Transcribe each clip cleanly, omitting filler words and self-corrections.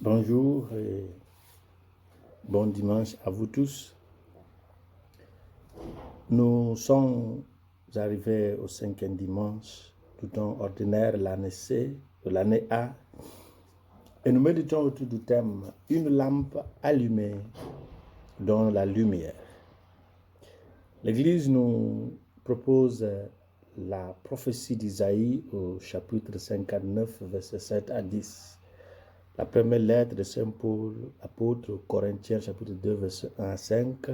Bonjour et bon dimanche à vous tous. Nous sommes arrivés au 5e dimanche du temps ordinaire, l'année C, de l'année A, et nous méditons autour du thème « Une lampe allumée dans la lumière ». L'Église nous propose la prophétie d'Isaïe au chapitre 59, versets 7 à 10. La première lettre de Saint Paul, apôtre aux Corinthiens, chapitre 2, versets 1 à 5.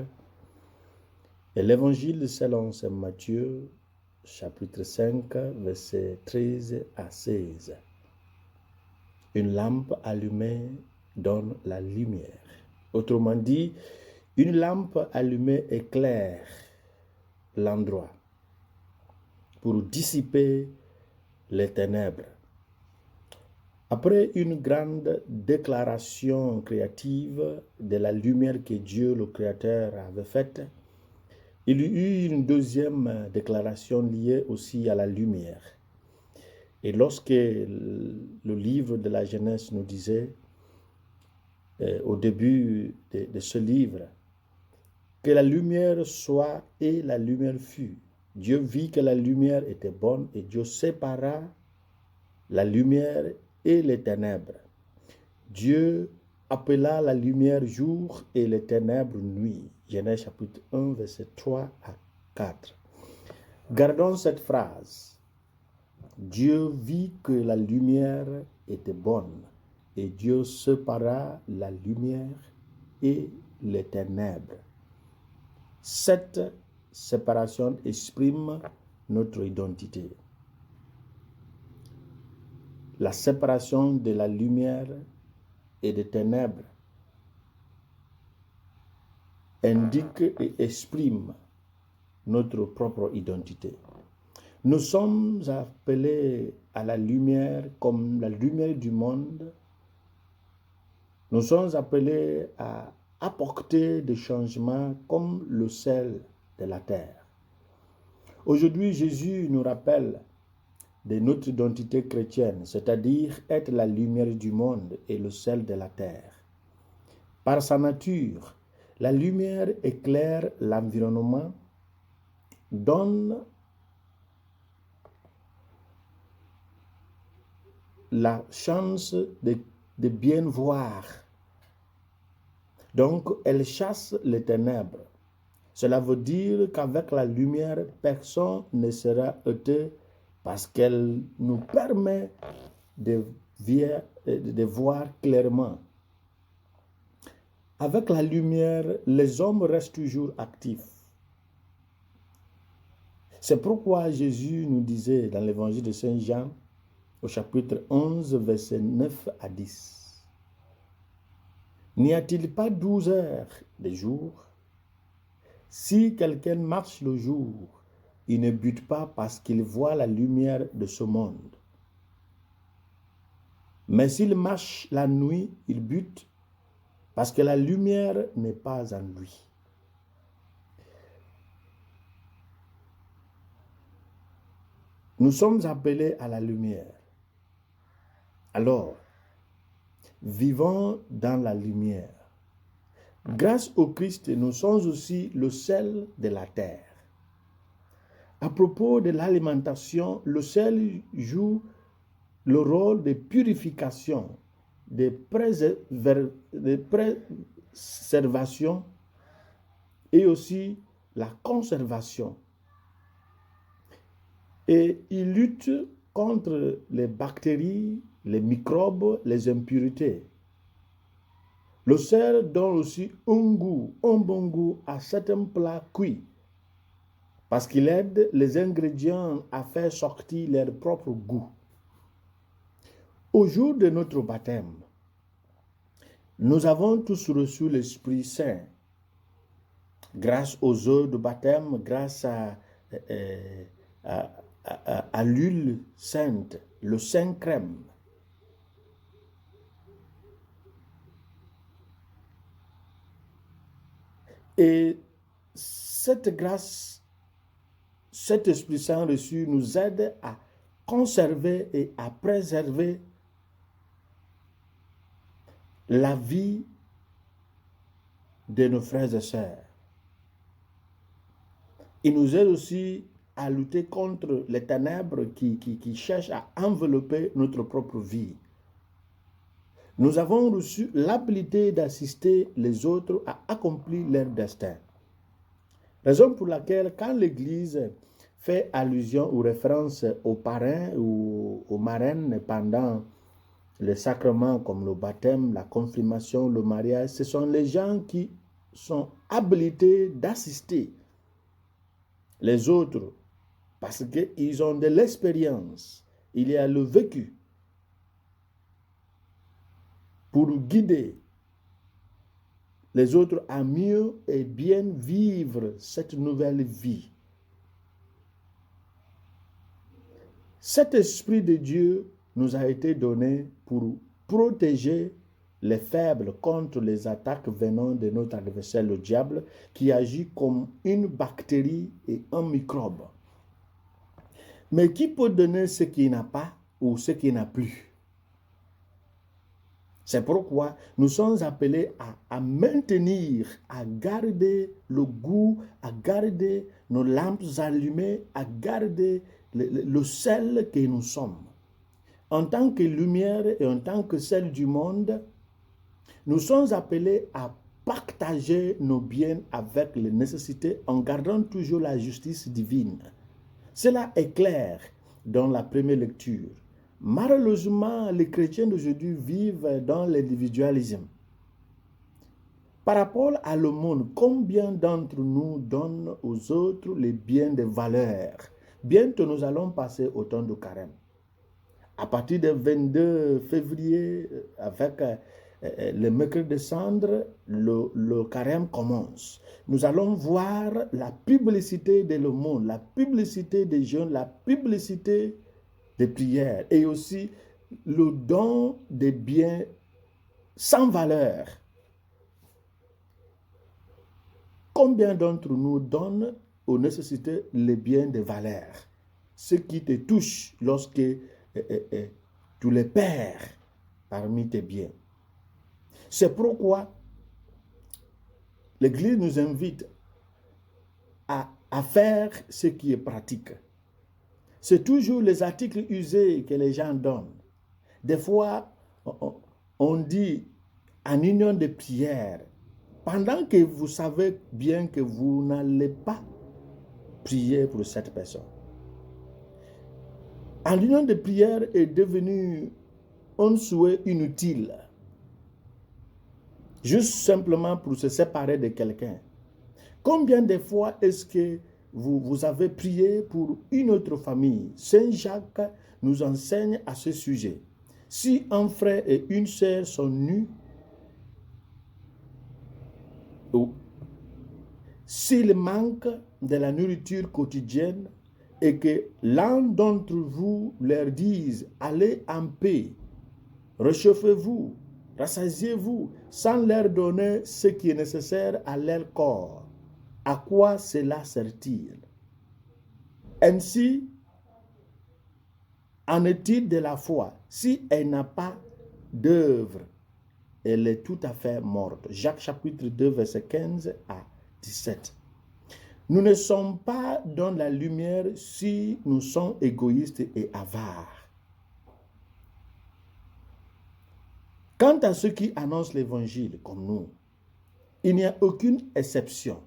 Et l'évangile selon Saint Matthieu, chapitre 5, versets 13 à 16. Une lampe allumée donne la lumière. Autrement dit, une lampe allumée éclaire l'endroit pour dissiper les ténèbres. Après une grande déclaration créative de la lumière que Dieu le Créateur avait faite, il y eut une deuxième déclaration liée aussi à la lumière. Et lorsque le livre de la Genèse nous disait, au début de ce livre, que la lumière soit et la lumière fut. Dieu vit que la lumière était bonne et Dieu sépara la lumière et les ténèbres. Dieu appela la lumière jour et les ténèbres nuit. Genèse chapitre 1, verset 3 à 4. Gardons cette phrase. Dieu vit que la lumière était bonne et Dieu sépara la lumière et les ténèbres. Cette séparation exprime notre identité. La séparation de la lumière et des ténèbres indique et exprime notre propre identité. Nous sommes appelés à la lumière comme la lumière du monde. Nous sommes appelés à apporter des changements comme le sel de la terre. Aujourd'hui, Jésus nous rappelle de notre identité chrétienne, c'est-à-dire être la lumière du monde et le sel de la terre. Par sa nature, la lumière éclaire l'environnement, donne la chance de bien voir. Donc, elle chasse les ténèbres. Cela veut dire qu'avec la lumière, personne ne sera heurté parce qu'elle nous permet de voir clairement. Avec la lumière, les hommes restent toujours actifs. C'est pourquoi Jésus nous disait dans l'évangile de Saint Jean, au chapitre 11, versets 9 à 10. N'y a-t-il pas 12 heures de jour? Si quelqu'un marche le jour, il ne bute pas parce qu'il voit la lumière de ce monde. Mais s'il marche la nuit, il bute parce que la lumière n'est pas en lui. Nous sommes appelés à la lumière. Alors, vivons dans la lumière. Grâce au Christ, nous sommes aussi le sel de la terre. À propos de l'alimentation, le sel joue le rôle de purification, de préservation et aussi la conservation. Et il lutte contre les bactéries, les microbes, les impuretés. Le sel donne aussi un bon goût à certains plats cuits, parce qu'il aide les ingrédients à faire sortir leur propre goût. Au jour de notre baptême, nous avons tous reçu l'Esprit Saint, grâce aux eaux de baptême, grâce à l'huile sainte, le Saint crème. Et cette grâce, cet Esprit Saint reçu nous aide à conserver et à préserver la vie de nos frères et sœurs. Il nous aide aussi à lutter contre les ténèbres qui cherchent à envelopper notre propre vie. Nous avons reçu l'habilité d'assister les autres à accomplir leur destin. Raison pour laquelle, quand l'Église fait allusion ou référence aux parrains ou aux marraines pendant les sacrements comme le baptême, la confirmation, le mariage, ce sont les gens qui sont habilités d'assister les autres parce qu'ils ont de l'expérience, il y a le vécu pour guider les autres à mieux et bien vivre cette nouvelle vie. Cet esprit de Dieu nous a été donné pour protéger les faibles contre les attaques venant de notre adversaire, le diable, qui agit comme une bactérie et un microbe. Mais qui peut donner ce qu'il n'a pas ou ce qu'il n'a plus? C'est pourquoi nous sommes appelés à maintenir, à garder le goût, à garder nos lampes allumées, à garder le sel que nous sommes. En tant que lumière et en tant que sel du monde, nous sommes appelés à partager nos biens avec les nécessités en gardant toujours la justice divine. Cela est clair dans la première lecture. Malheureusement, les chrétiens d'aujourd'hui vivent dans l'individualisme. Par rapport à le monde, combien d'entre nous donnent aux autres les biens de valeur? Bientôt, nous allons passer au temps de carême. À partir du 22 février, avec le mercredi de cendre, le carême commence. Nous allons voir la publicité de le monde, la publicité des jeunes, la publicité des prières et aussi le don des biens sans valeur. Combien d'entre nous donnent aux nécessités les biens de valeur? Ce qui te touche lorsque tu les perds parmi tes biens. C'est pourquoi l'Église nous invite à faire ce qui est pratique. C'est toujours les articles usés que les gens donnent. Des fois, on dit en union de prière, pendant que vous savez bien que vous n'allez pas prier pour cette personne. En union de prière est devenu un souhait inutile. Juste simplement pour se séparer de quelqu'un. Combien de fois est-ce que vous avez prié pour une autre famille? Saint Jacques nous enseigne à ce sujet. Si un frère et une sœur sont nus, ou s'il manque de la nourriture quotidienne et que l'un d'entre vous leur dise « Allez en paix, réchauffez-vous, rassasiez-vous » sans leur donner ce qui est nécessaire à leur corps, à quoi cela sert-il? Ainsi, en est-il de la foi? Si elle n'a pas d'œuvre, elle est tout à fait morte. Jacques chapitre 2, verset 15 à 17. Nous ne sommes pas dans la lumière si nous sommes égoïstes et avares. Quant à ceux qui annoncent l'évangile comme nous, il n'y a aucune exception.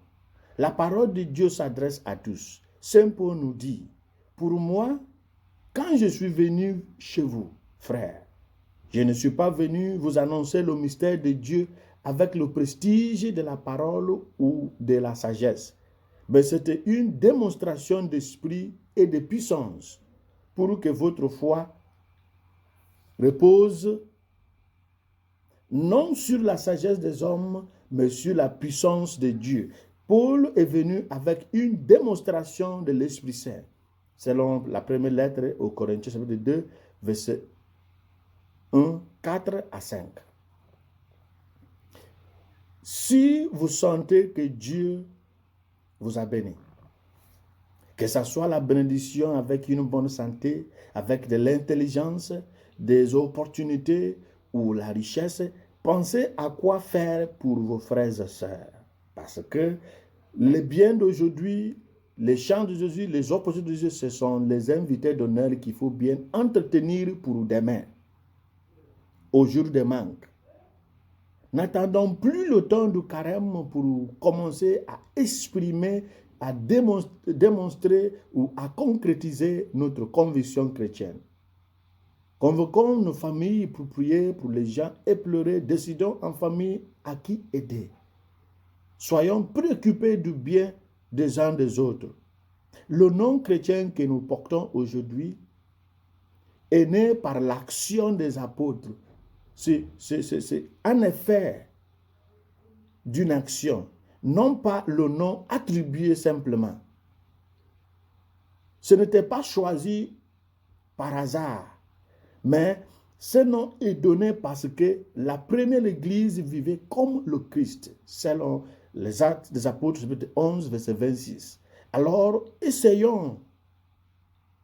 La parole de Dieu s'adresse à tous. Saint Paul nous dit, pour moi, quand je suis venu chez vous, frères, je ne suis pas venu vous annoncer le mystère de Dieu avec le prestige de la parole ou de la sagesse. Mais c'était une démonstration d'esprit et de puissance pour que votre foi repose non sur la sagesse des hommes, mais sur la puissance de Dieu. Paul est venu avec une démonstration de l'Esprit Saint, selon la première lettre aux Corinthiens, chapitre 2, versets 1, 4 à 5. Si vous sentez que Dieu vous a béni, que ce soit la bénédiction avec une bonne santé, avec de l'intelligence, des opportunités ou la richesse, pensez à quoi faire pour vos frères et sœurs. Parce que les biens d'aujourd'hui, les chants de Jésus, les opposés de Jésus, ce sont les invités d'honneur qu'il faut bien entretenir pour demain, au jour de manque. N'attendons plus le temps du carême pour commencer à exprimer, à démontrer ou à concrétiser notre conviction chrétienne. Convoquons nos familles pour prier pour les gens éplorés. Décidons en famille à qui aider. Soyons préoccupés du bien des uns des autres. Le nom chrétien que nous portons aujourd'hui est né par l'action des apôtres. C'est un effet d'une action, non pas le nom attribué simplement. Ce n'était pas choisi par hasard, mais ce nom est donné parce que la première église vivait comme le Christ, selon les Actes des Apôtres, chapitre 11, verset 26. Alors, essayons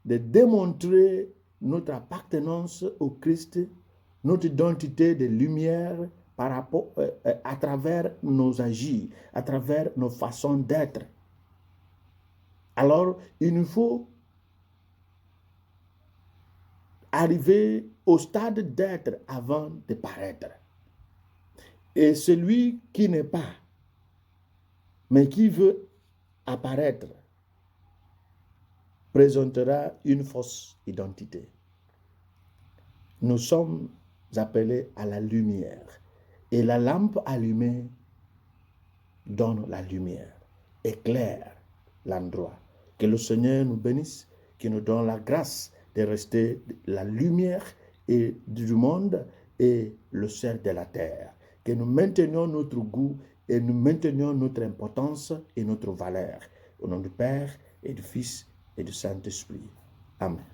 de démontrer notre appartenance au Christ, notre identité de lumière par rapport, à travers nos agis, à travers nos façons d'être. Alors, il nous faut arriver au stade d'être avant de paraître. Et celui qui n'est pas, mais qui veut apparaître, présentera une fausse identité. Nous sommes appelés à la lumière. Et la lampe allumée donne la lumière, éclaire l'endroit. Que le Seigneur nous bénisse, qu'il nous donne la grâce de rester la lumière et du monde et le sel de la terre. Que nous maintenions notre goût et nous maintenions notre importance et notre valeur. Au nom du Père et du Fils et du Saint-Esprit. Amen.